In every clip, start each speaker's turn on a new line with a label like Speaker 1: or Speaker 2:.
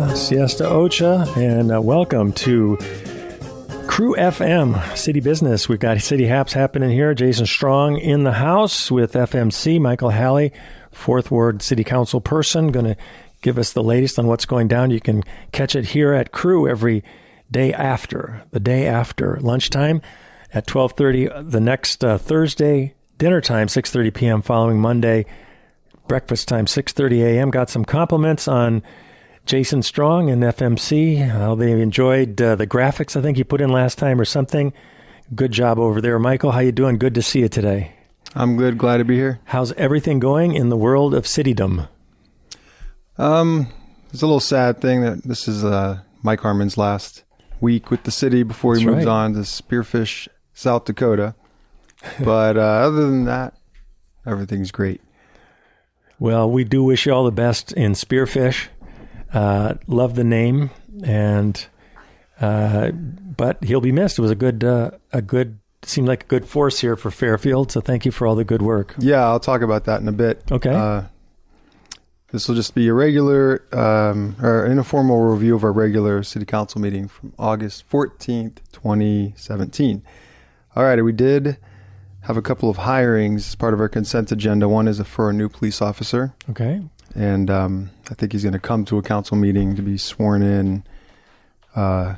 Speaker 1: Hola, Siesta Ocha, and welcome to KRUU-FM, City Business. We've got City Haps happening here. Jason Strong in the house with FMC. Michael Halley, Fourth Ward City Council person, going to give us the latest on what's going down. You can catch it here at KRUU every day after, the day after lunchtime at 12:30. The next Thursday, dinner time, 6:30 p.m. following Monday. Breakfast time, 6:30 a.m. Got some compliments on Jason Strong and FMC, how they enjoyed the graphics I think you put in last time or something. Good job over there. Michael, how you doing? Good to see you today.
Speaker 2: I'm good. Glad to be here.
Speaker 1: How's everything going in the world of citydom?
Speaker 2: It's a little sad thing that this is Mike Harmon's last week with the city before he moves on to Spearfish, South Dakota. But other than that, everything's great.
Speaker 1: Well, we do wish you all the best in Spearfish. Love the name, and but he'll be missed. It was a good seemed like a good force here for Fairfield. So thank you for all the good work.
Speaker 2: Yeah, I'll talk about that in a bit.
Speaker 1: Okay.
Speaker 2: This will just be a regular or an informal review of our regular city council meeting from August 14th, 2017. All right, we did have a couple of hirings as part of our consent agenda. One is for a new police officer.
Speaker 1: Okay.
Speaker 2: And I think he's going to come to a council meeting to be sworn in at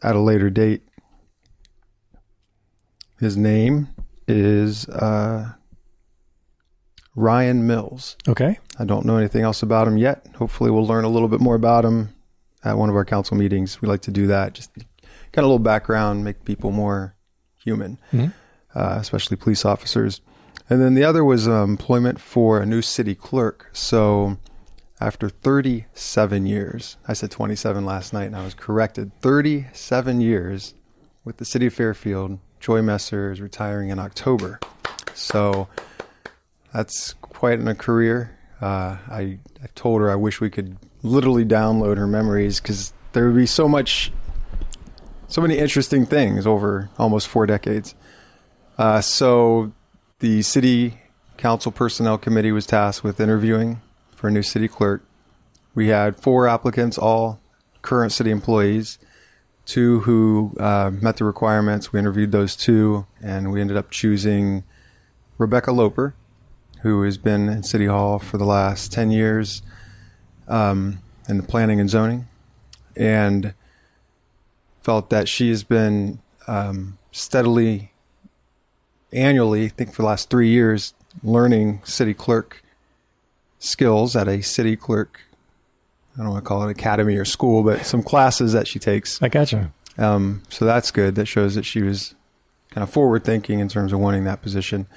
Speaker 2: a later date. His name is Ryan Mills.
Speaker 1: Okay.
Speaker 2: I don't know anything else about him yet. Hopefully we'll learn a little bit more about him at one of our council meetings. We like to do that. Just kind of a little background, make people more human. Mm-hmm. Especially police officers. And then the other was employment for a new city clerk. So after 37 years, I said 27 last night and I was corrected, 37 years with the city of Fairfield, Joy Messer is retiring in October. So that's quite a career. I told her I wish we could literally download her memories because there would be so many interesting things over almost 4 decades. So the city council personnel committee was tasked with interviewing for a new city clerk. We had 4 applicants, all current city employees, 2 who met the requirements. We interviewed those 2, and we ended up choosing Rebecca Loper, who has been in City Hall for the last 10 years in the planning and zoning, and felt that she has been steadily annually, I think for the last 3 years, learning city clerk skills at a city clerk, I don't want to call it academy or school, but some classes that she takes.
Speaker 1: I gotcha.
Speaker 2: So that's good. That shows that she was kind of forward thinking in terms of wanting that position.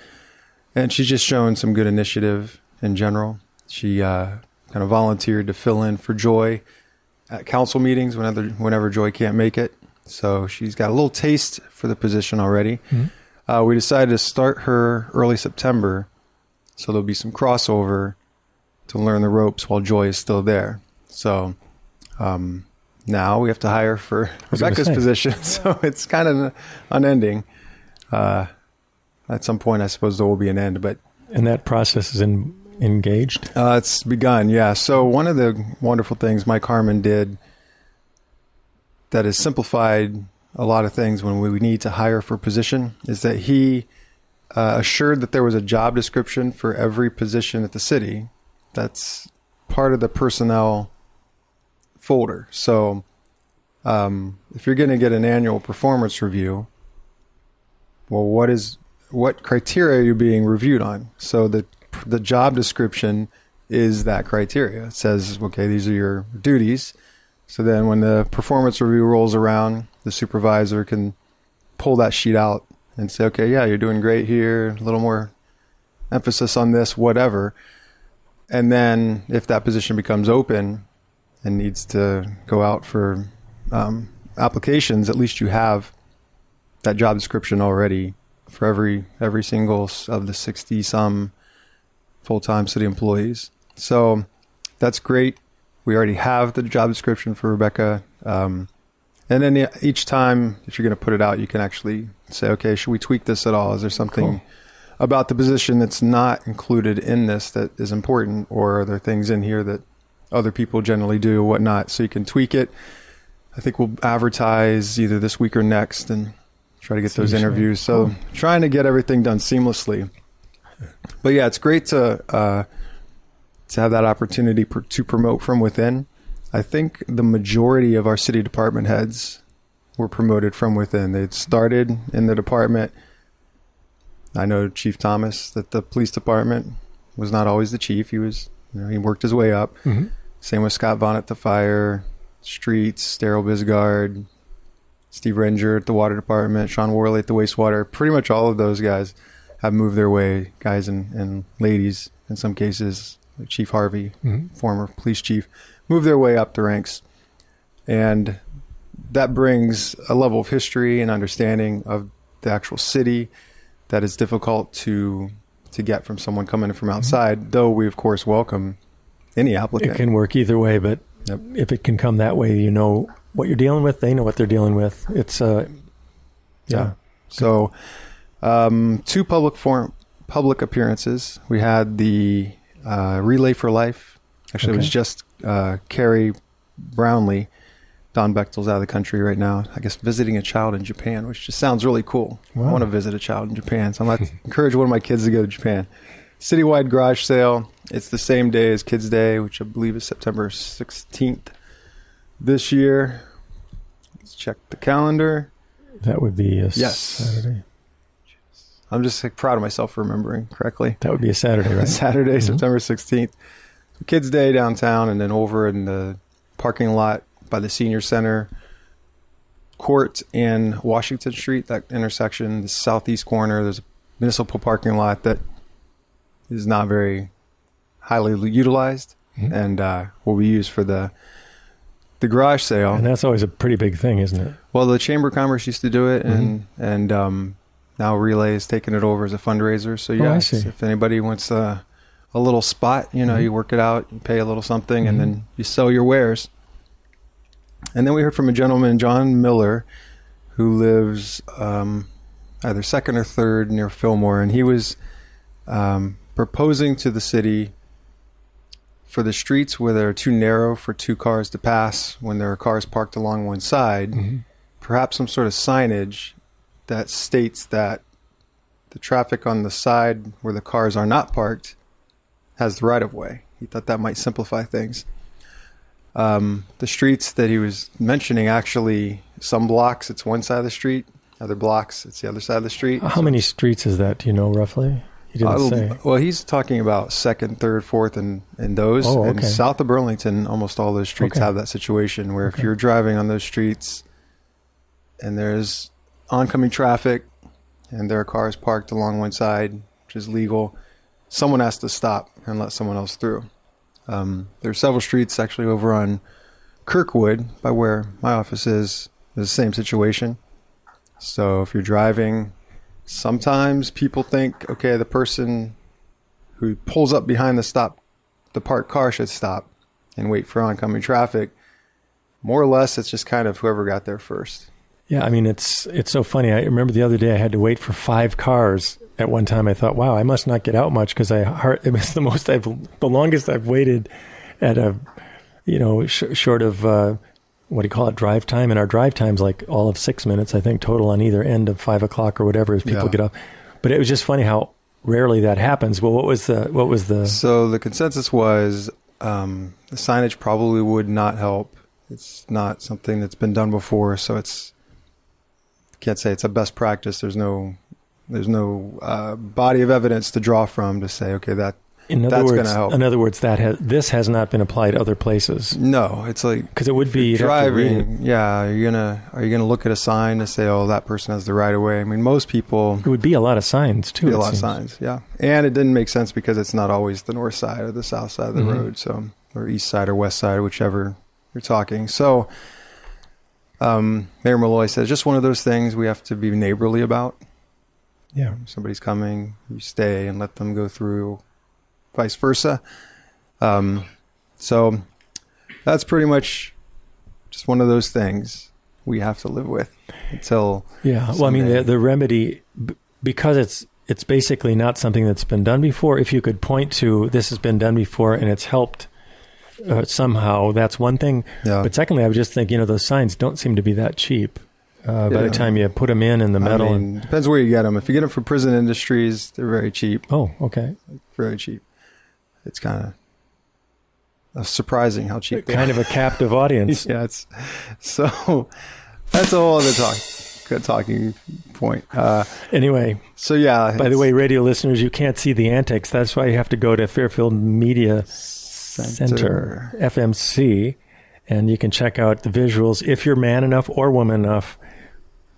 Speaker 2: And she's just shown some good initiative in general. She kind of volunteered to fill in for Joy at council meetings whenever Joy can't make it. So she's got a little taste for the position already. Mm-hmm. We decided to start her early September, so there'll be some crossover to learn the ropes while Joy is still there. So now we have to hire for Rebecca's position, so it's kind of unending. At some point, I suppose there will be an end.
Speaker 1: And that process is engaged?
Speaker 2: It's begun, yeah. So one of the wonderful things Mike Harmon did that has simplified a lot of things when we need to hire for position is that he assured that there was a job description for every position at the city. That's part of the personnel folder. So if you're going to get an annual performance review, well, what criteria are you being reviewed on? So the job description is that criteria. It says, okay, these are your duties. So then when the performance review rolls around, the supervisor can pull that sheet out and say, okay, yeah, you're doing great here, a little more emphasis on this, whatever. And then if that position becomes open and needs to go out for applications, at least you have that job description already for every single of the 60-some full-time city employees. So that's great. We already have the job description for Rebecca. And then each time, if you're going to put it out, you can actually say, okay, should we tweak this at all? Is there something about the position that's not included in this that is important? Or are there things in here that other people generally do, whatnot. So you can tweak it. I think we'll advertise either this week or next and try to get those interviews. So trying to get everything done seamlessly. But yeah, it's great to have that opportunity to promote from within. I think the majority of our city department heads were promoted from within. They'd started in the department. I know Chief Thomas at the police department was not always the chief. He was, he worked his way up. Mm-hmm. Same with Scott Vaughn at the fire, streets, Daryl Bisgard, Steve Ranger at the water department, Sean Worley at the wastewater. Pretty much all of those guys have moved their way, guys and ladies in some cases, like Chief Harvey, former police chief, moved their way up the ranks. And that brings a level of history and understanding of the actual city that is difficult to get from someone coming in from outside, though we, of course, welcome any applicant.
Speaker 1: It can work either way, but if it can come that way, you know what you're dealing with, they know what they're dealing with. It's,
Speaker 2: yeah. So 2 public appearances. We had the Relay for Life. Actually, it was just Carrie Brownlee. Don Bechtel's out of the country right now, I guess, visiting a child in Japan, which just sounds really cool. Wow. I want to visit a child in Japan, so I'm going to encourage one of my kids to go to Japan. Citywide garage sale. It's the same day as Kids Day, which I believe is September 16th this year. Let's check the calendar.
Speaker 1: That would be a Saturday.
Speaker 2: I'm just proud of myself for remembering correctly.
Speaker 1: That would be a Saturday, right?
Speaker 2: Saturday, September 16th. Kids Day downtown, and then over in the parking lot by the Senior Center, Court and Washington Street, that intersection, the southeast corner, there's a municipal parking lot that is not very highly utilized and will be used for the garage sale.
Speaker 1: And that's always a pretty big thing, isn't it?
Speaker 2: Well, the Chamber of Commerce used to do it, and now Relay is taking it over as a fundraiser. So if anybody wants a little spot, you work it out, you pay a little something, and then you sell your wares. And then we heard from a gentleman, John Miller, who lives either 2nd or 3rd near Fillmore, and he was proposing to the city for the streets where they're too narrow for 2 cars to pass when there are cars parked along one side, perhaps some sort of signage that states that the traffic on the side where the cars are not parked has the right-of-way. He thought that might simplify things. The streets that he was mentioning, actually, some blocks, it's one side of the street. Other blocks, it's the other side of the street.
Speaker 1: How many streets is that? Do you know roughly? He didn't say.
Speaker 2: Well, he's talking about 2nd, 3rd, 4th, and those. Oh, okay. And south of Burlington, almost all those streets have that situation where if you're driving on those streets and there's oncoming traffic and there are cars parked along one side, which is legal, someone has to stop and let someone else through. There are several streets actually over on Kirkwood by where my office is. There's the same situation. So if you're driving, sometimes people think, okay, the person who pulls up behind the parked car should stop and wait for oncoming traffic. More or less, it's just kind of whoever got there first.
Speaker 1: Yeah, I mean, it's so funny. I remember the other day I had to wait for 5 cars at one time. I thought, wow, I must not get out much because it was the longest I've waited at a, short of, what do you call it, drive time? And our drive time's like all of 6 minutes, I think, total on either end of 5 o'clock or whatever as people get up. But it was just funny how rarely that happens. Well, what was the? So
Speaker 2: the consensus was the signage probably would not help. It's not something that's been done before, so can't say it's a best practice. There's no body of evidence to draw from to say, okay, that's going to help.
Speaker 1: In other words, this has not been applied other places.
Speaker 2: No, it's like
Speaker 1: because it would be
Speaker 2: driving. Yeah, are you gonna look at a sign to say, oh, that person has the right of way? I mean, most people.
Speaker 1: It would be a lot of signs too.
Speaker 2: A lot of signs, yeah. And it didn't make sense because it's not always the north side or the south side of the road, or east side or west side, whichever you're talking. So. Mayor Malloy says, just one of those things we have to be neighborly about.
Speaker 1: Yeah.
Speaker 2: If somebody's coming, you stay and let them go through, vice versa. So that's pretty much just one of those things we have to live with until.
Speaker 1: Yeah. Well, I mean, the remedy, because it's basically not something that's been done before. If you could point to this has been done before and it's helped somehow. That's one thing.
Speaker 2: Yeah.
Speaker 1: But secondly, I would just think, those signs don't seem to be be cheap. By the time you put them in the metal.
Speaker 2: Depends where you get them. If you get them from Prison Industries, they're very cheap.
Speaker 1: Oh, okay.
Speaker 2: Very cheap. It's kind of surprising how cheap they are.
Speaker 1: Kind of a captive audience.
Speaker 2: Yeah, so that's a whole other talking point.
Speaker 1: Anyway.
Speaker 2: So yeah.
Speaker 1: By the way, radio listeners, you can't see the antics. That's why you have to go to Fairfield Media Center, FMC, and you can check out the visuals if you're man enough or woman enough.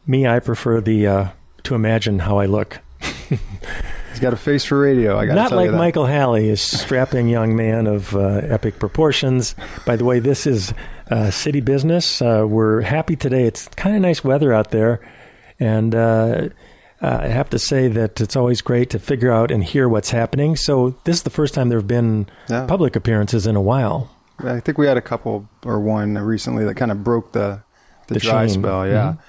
Speaker 1: Me, I prefer to imagine how I look.
Speaker 2: He's got a face for radio. I got
Speaker 1: Not like Michael Halley, a strapping young man of epic proportions. By the way, this is city business. We're happy today. It's kind of nice weather out there, and I have to say that it's always great to figure out and hear what's happening. So this is the first time there have been public appearances in a while.
Speaker 2: I think we had a couple or one recently that kind of broke the dry
Speaker 1: chain.
Speaker 2: spell. Yeah. Mm-hmm.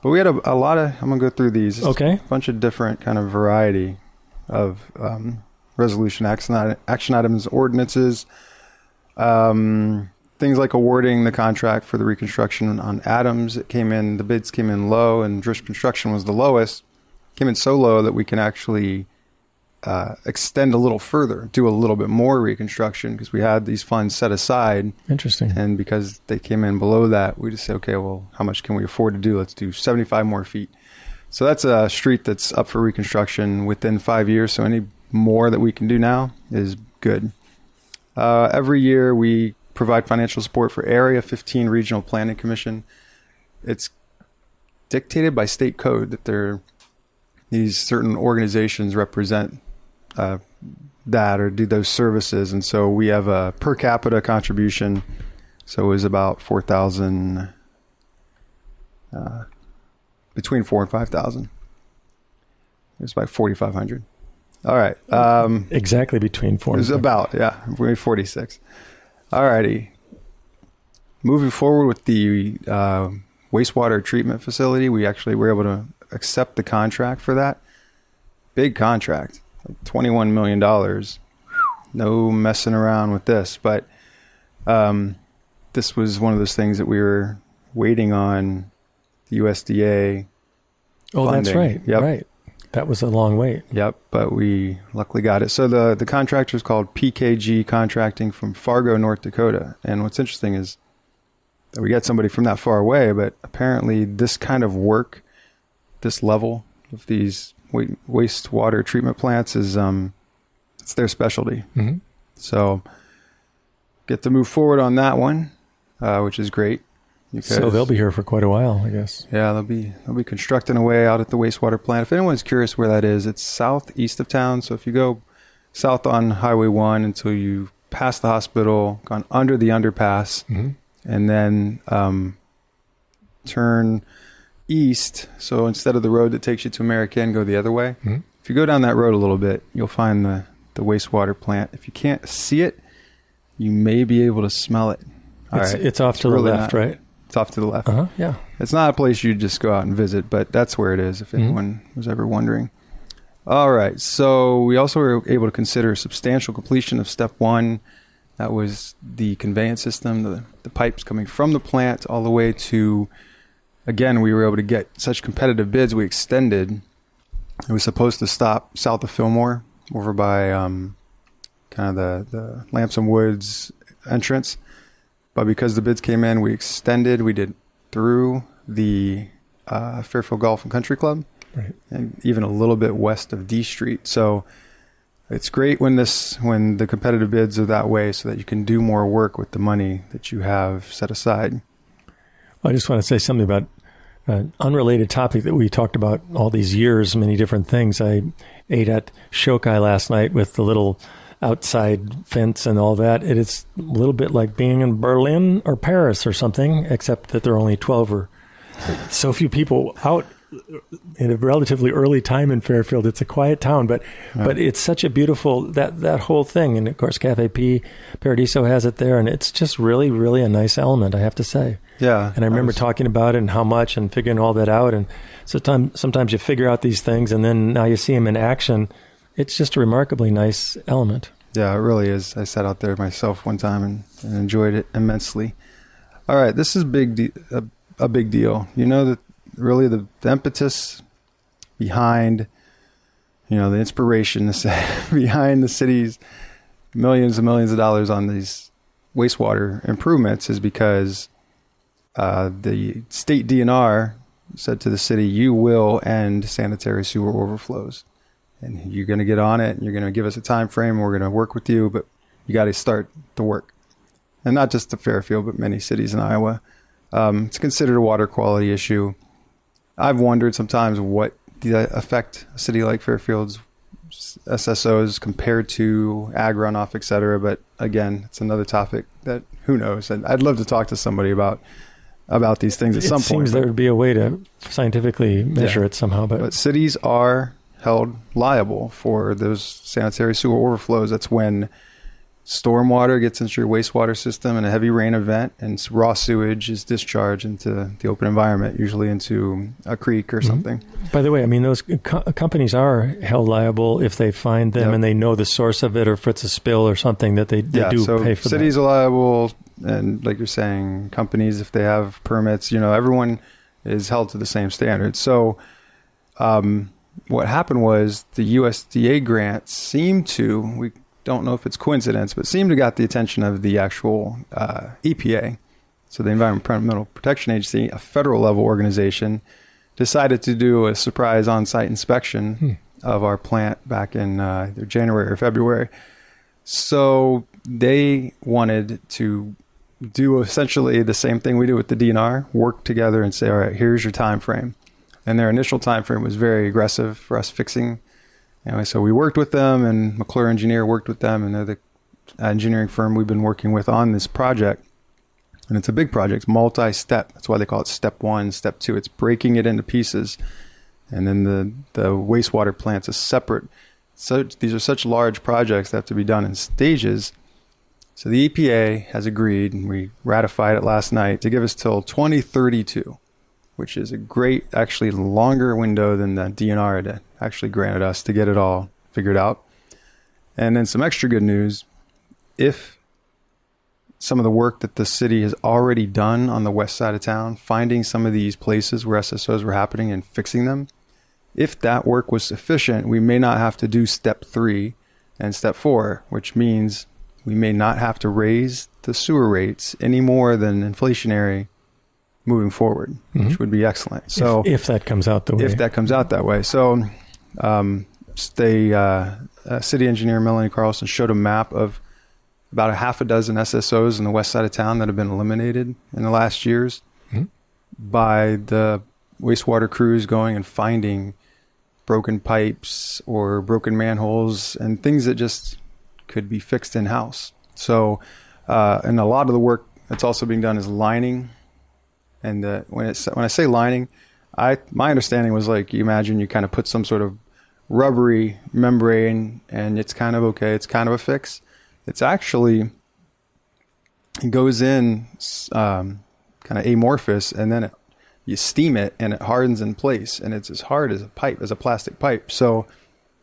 Speaker 2: But we had a lot of, I'm going to go through these.
Speaker 1: Okay.
Speaker 2: A bunch of different kind of variety of resolution action items, ordinances, things like awarding the contract for the reconstruction on Adams. The bids came in low, and Drish Construction was the lowest. Came in so low that we can actually extend a little further, do a little bit more reconstruction, because we had these funds set aside.
Speaker 1: Interesting.
Speaker 2: And because they came in below that, we just said, okay, well, how much can we afford to do? Let's do 75 more feet. So that's a street that's up for reconstruction within 5 years. So any more that we can do now is good. Every year we provide financial support for Area 15 Regional Planning Commission. It's dictated by state code that these certain organizations represent that or do those services. And so we have a per capita contribution. So it was about 4,000, between 4,000 and 5,000. It was about 4,500. All right.
Speaker 1: Exactly between 4 and 5.
Speaker 2: It was about, yeah, maybe 46. All righty. Moving forward with the wastewater treatment facility, we actually were able to accept the contract for that. Big contract, like $21 million. No messing around with this. But this was one of those things that we were waiting on the USDA funding.
Speaker 1: That's right.
Speaker 2: Yep.
Speaker 1: Right. That was a long wait.
Speaker 2: Yep, but we luckily got it. So the contractor is called PKG Contracting from Fargo, North Dakota. And what's interesting is that we got somebody from that far away, but apparently this kind of work, this level of these wastewater treatment plants is it's their specialty. Mm-hmm. So get to move forward on that one, which is great.
Speaker 1: So they'll be here for quite a while, I guess.
Speaker 2: Yeah, they'll be constructing away out at the wastewater plant. If anyone's curious where that is, it's southeast of town. So if you go south on Highway 1 until you pass the hospital, gone under the underpass, mm-hmm. and then turn east. So instead of the road that takes you to American, go the other way. Mm-hmm. If you go down that road a little bit, you'll find the wastewater plant. If you can't see it, you may be able to smell it.
Speaker 1: It's off to the left, right?
Speaker 2: It's off to the left.
Speaker 1: Uh-huh, yeah.
Speaker 2: It's not a place you just go out and visit, but that's where it is, if anyone was ever wondering. All right. So we also were able to consider substantial completion of step 1. That was the conveyance system, the pipes coming from the plant all the way to, again, we were able to get such competitive bids. We extended. It was supposed to stop south of Fillmore over by kind of the Lamson Woods entrance. But because the bids came in, we extended. We did through the Fairfield Golf and Country Club, right, and even a little bit west of D Street. So it's great when the competitive bids are that way, so that you can do more work with the money that you have set aside.
Speaker 1: Well, I just want to say something about an unrelated topic that we talked about all these years, many different things. I ate at Shokai last night with the little outside fence and all that. It is a little bit like being in Berlin or Paris or something, except that there are only 12 or so few people out in a relatively early time in Fairfield. It's a quiet town, but it's such a beautiful, that whole thing. And of course, Cafe P Paradiso has it there, and it's just really, really a nice element, I have to say.
Speaker 2: Yeah.
Speaker 1: And I remember talking about it and how much and figuring all that out. And sometimes you figure out these things and then now you see them in action. It's just a remarkably nice element.
Speaker 2: Yeah, it really is. I sat out there myself one time and enjoyed it immensely. All right, this is a big deal. You know, that really the impetus behind, the inspiration behind the city's millions and millions of dollars on these wastewater improvements is because the state DNR said to the city, you will end sanitary sewer overflows. And you're going to get on it, and you're going to give us a time frame, and we're going to work with you, but you got to start the work. And not just the Fairfield, but many cities in Iowa. It's considered a water quality issue. I've wondered sometimes what the effect a city like Fairfield's SSOs compared to ag runoff, et cetera. But again, it's another topic that who knows. And I'd love to talk to somebody about these things at some point. It
Speaker 1: seems there would be a way to scientifically measure it somehow.
Speaker 2: But cities are held liable for those sanitary sewer overflows. That's when stormwater gets into your wastewater system in a heavy rain event, and raw sewage is discharged into the open environment, usually into a creek or something.
Speaker 1: By the way, I mean, those companies are held liable if they find them and they know the source of it, or if it's a spill or something that they do pay for.
Speaker 2: Cities are liable, and like you're saying, companies, if they have permits, everyone is held to the same standards. So what happened was the USDA grants we don't know if it's coincidence, but seemed to got the attention of the actual EPA. So the Environmental Protection Agency, a federal level organization, decided to do a surprise on-site inspection of our plant back in either January or February. So they wanted to do essentially the same thing we do with the DNR, work together and say, all right, here's your time frame. And their initial time frame was very aggressive for us fixing. So we worked with them, and McClure Engineer worked with them, and they're the engineering firm we've been working with on this project. And it's a big project, multi-step. That's why they call it step 1, step 2. It's breaking it into pieces. And then the wastewater plant's a separate. So these are such large projects that have to be done in stages. So the EPA has agreed, and we ratified it last night, to give us till 2032. Which is a great, actually longer window than the DNR had actually granted us to get it all figured out. And then some extra good news, if some of the work that the city has already done on the west side of town, finding some of these places where SSOs were happening and fixing them, if that work was sufficient, we may not have to do step 3 and step 4, which means we may not have to raise the sewer rates any more than inflationary moving forward, which would be excellent. So
Speaker 1: if that comes out that way. So city engineer Melanie Carlson showed a map of about a half a dozen SSOs in the west side of town that have been eliminated in the last years by the wastewater crews going and finding broken pipes or broken manholes and things that just could be fixed in-house. So and a lot of the work that's also being done is lining. And when I say lining, my understanding was like, you imagine you kind of put some sort of rubbery membrane and it's kind of okay. It's kind of a fix. It's actually, it goes in kind of amorphous, and then you steam it and it hardens in place, and it's as hard as a plastic pipe. So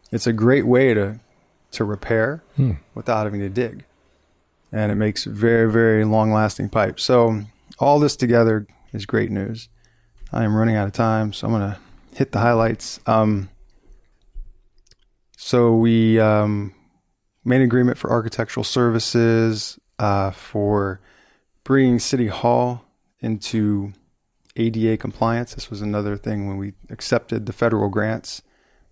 Speaker 1: it's a great way to repair without having to dig. And it makes very, very long lasting pipes. So all this together is great news. I am running out of time, so I'm going to hit the highlights. So we made an agreement for architectural services for bringing City Hall into ADA compliance. This was another thing when we accepted the federal grants.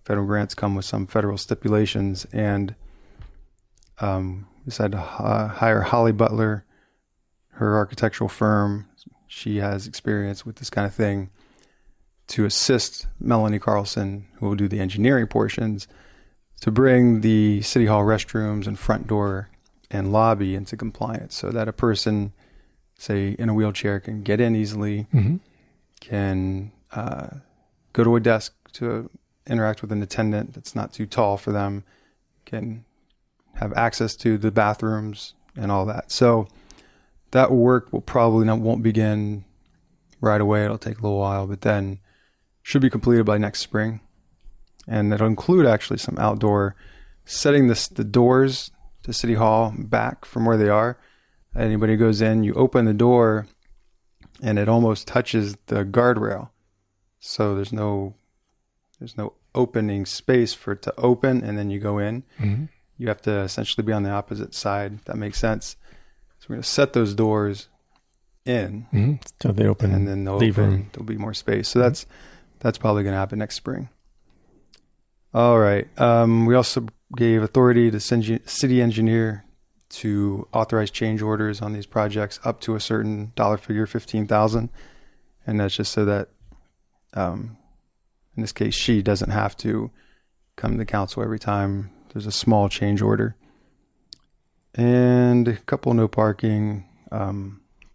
Speaker 1: Federal grants come with some federal stipulations, and we decided to hire Holly Butler, her architectural firm. She has experience with this kind of thing, to assist Melanie Carlson, who will do the engineering portions, to bring the City Hall restrooms and front door and lobby into compliance, so that a person, say in a wheelchair, can get in easily, can go to a desk to interact with an attendant that's not too tall for them, can have access to the bathrooms and all that. So that work won't begin right away. It'll take a little while, but then should be completed by next spring. And it'll include actually some outdoor setting the doors
Speaker 2: to City Hall back from where they are. Anybody goes in, you open the door and it almost touches the guardrail. So there's no opening space for it to open, and then you go in. Mm-hmm. You have to essentially be on the opposite side. If that makes sense. So we're going to set those doors in.
Speaker 1: Mm-hmm. So they open,
Speaker 2: and then they'll
Speaker 1: leave
Speaker 2: open.
Speaker 1: room.
Speaker 2: There'll be more space. So that's probably going to happen next spring. All right. We also gave authority to city engineer to authorize change orders on these projects up to a certain dollar figure, $15,000, and that's just so that, in this case, she doesn't have to come to the council every time there's a small change order. And a couple no parking.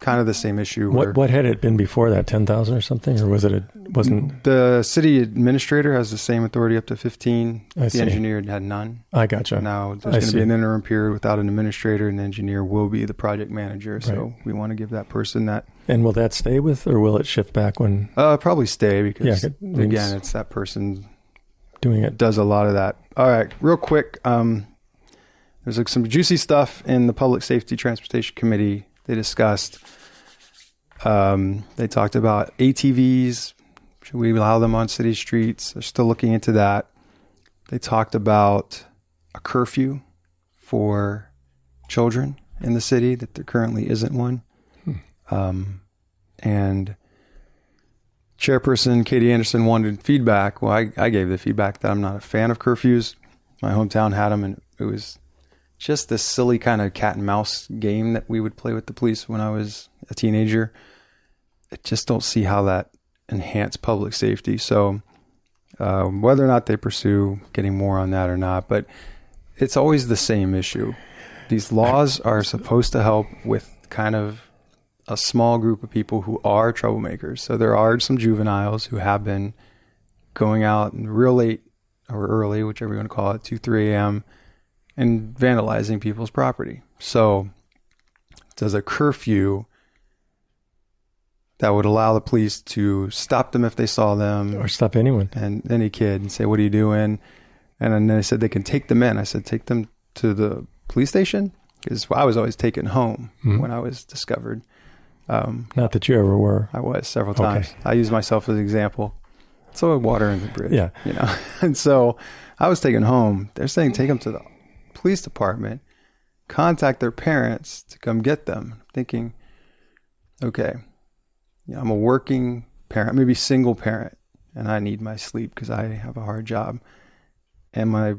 Speaker 2: Kind of the same issue.
Speaker 1: What had it been before that, 10,000 or something, or wasn't? The
Speaker 2: city administrator has the same authority up to 15.
Speaker 1: The
Speaker 2: engineer had none.
Speaker 1: I gotcha.
Speaker 2: Now there's going to be an interim period without an administrator, and the engineer will be the project manager. So we want to give that person that.
Speaker 1: And will that stay with, or will it shift back when?
Speaker 2: Probably stay, because again, it's that person
Speaker 1: doing it.
Speaker 2: Does a lot of that. All right, real quick. There's some juicy stuff in the Public Safety Transportation Committee. They discussed, they talked about ATVs. Should we allow them on city streets? They're still looking into that. They talked about a curfew for children in the city, that there currently isn't one. And Chairperson Katie Anderson wanted feedback. Well, I gave the feedback that I'm not a fan of curfews. My hometown had them, and it was just this silly kind of cat and mouse game that we would play with the police when I was a teenager. I just don't see how that enhanced public safety. So whether or not they pursue getting more on that or not, but it's always the same issue. These laws are supposed to help with kind of a small group of people who are troublemakers. So there are some juveniles who have been going out real late or early, whichever you want to call it, 2, 3 a.m., and vandalizing people's property. So does a curfew that would allow the police to stop them if they saw them,
Speaker 1: or stop anyone,
Speaker 2: and any kid, and say, what are you doing? And then they said they can take them in. I said, take them to the police station, because I was always taken home when I was discovered.
Speaker 1: Not that you ever were.
Speaker 2: I was several times. Okay. I use myself as an example. So water in the bridge, and so I was taken home. They're saying take them to the police department, contact their parents to come get them. I'm thinking, okay, I'm a working parent, maybe single parent, and I need my sleep because I have a hard job. And my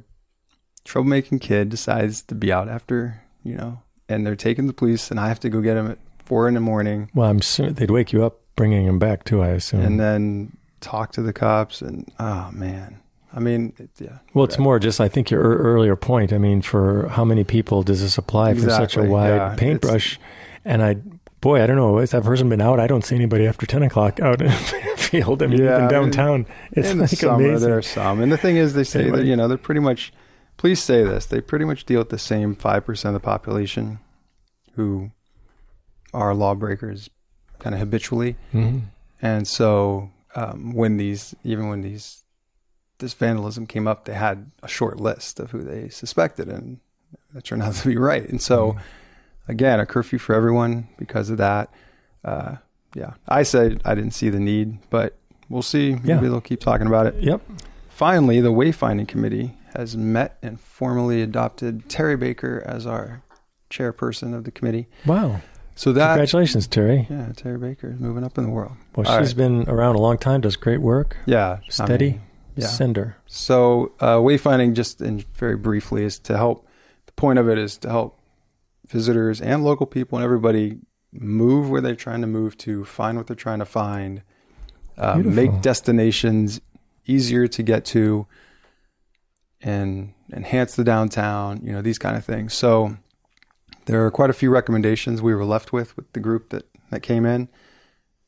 Speaker 2: troublemaking kid decides to be out after, and they're taking the police, and I have to go get them at 4 a.m.
Speaker 1: Well, I'm assuming they'd wake you up, bringing him back too, I assume.
Speaker 2: And then talk to the cops, and oh man. I mean,
Speaker 1: Well, it's more just, I think, your earlier point. I mean, for how many people does this apply for such a wide paintbrush? And I don't know. Has that person been out? I don't see anybody after 10 o'clock out in Fairfield. I mean, even downtown. It's
Speaker 2: in
Speaker 1: like
Speaker 2: the summer,
Speaker 1: amazing.
Speaker 2: there are some. And the thing is, they say that, they're pretty much, police say this, they pretty much deal with the same 5% of the population who are lawbreakers kind of habitually. Mm-hmm. And so when this vandalism came up, they had a short list of who they suspected, and that turned out to be right. And so, again, a curfew for everyone because of that. I said I didn't see the need, but we'll see. Maybe they'll keep talking about it.
Speaker 1: Yep.
Speaker 2: Finally, the Wayfinding Committee has met and formally adopted Terry Baker as our chairperson of the committee.
Speaker 1: Wow.
Speaker 2: So
Speaker 1: congratulations, Terry.
Speaker 2: Yeah, Terry Baker is moving up in the world.
Speaker 1: Well, she's been around a long time, does great work.
Speaker 2: Yeah.
Speaker 1: Steady. Send her.
Speaker 2: So wayfinding, just very briefly, is to help. The point of it is to help visitors and local people and everybody move where they're trying to move to, find what they're trying to find, make destinations easier to get to, and enhance the downtown, these kind of things. So there are quite a few recommendations we were left with the group that came in.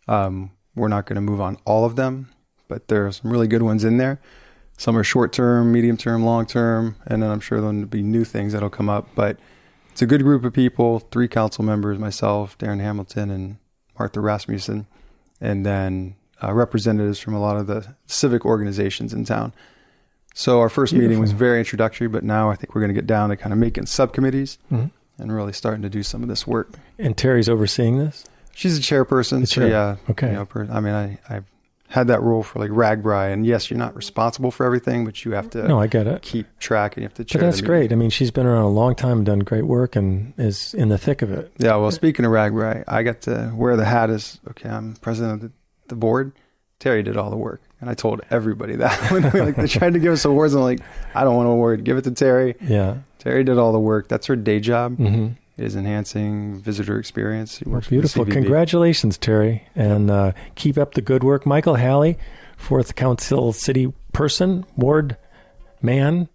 Speaker 2: We're not going to move on all of them, but there are some really good ones in there. Some are short-term, medium-term, long-term, and then I'm sure there'll be new things that'll come up. But it's a good group of people, 3 council members, myself, Darren Hamilton, and Martha Rasmussen, and then representatives from a lot of the civic organizations in town. So our first meeting was very introductory, but now I think we're going to get down to kind of making subcommittees and really starting to do some of this work.
Speaker 1: And Terry's overseeing this?
Speaker 2: She's a chairperson. So yeah.
Speaker 1: Okay.
Speaker 2: You know, I mean, I've had that role for like RAGBRAI, and yes, you're not responsible for everything, but you have to
Speaker 1: I get it.
Speaker 2: keep track and you have to chair.
Speaker 1: But that's great. I mean, she's been around a long time and done great work and is in the thick of it.
Speaker 2: Yeah, well, speaking of RAGBRAI, I got to wear the hat as, okay, I'm president of the board. Terry did all the work. And I told everybody that when they tried to give us awards. I'm like, I don't want an award. Give it to Terry.
Speaker 1: Yeah.
Speaker 2: Terry did all the work. That's her day job. It is enhancing visitor experience. She works
Speaker 1: beautiful.
Speaker 2: with the CVB.
Speaker 1: Congratulations, Terry. And keep up the good work. Michael Halley, 4th Council City Person, Ward Man.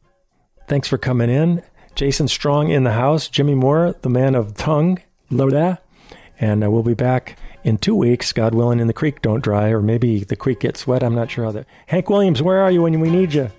Speaker 1: Thanks for coming in. Jason Strong in the house. Jimmy Moore, the man of tongue. And we'll be back in 2 weeks, God willing, and the creek don't dry, or maybe the creek gets wet. I'm not sure how that. Hank Williams, where are you when we need you?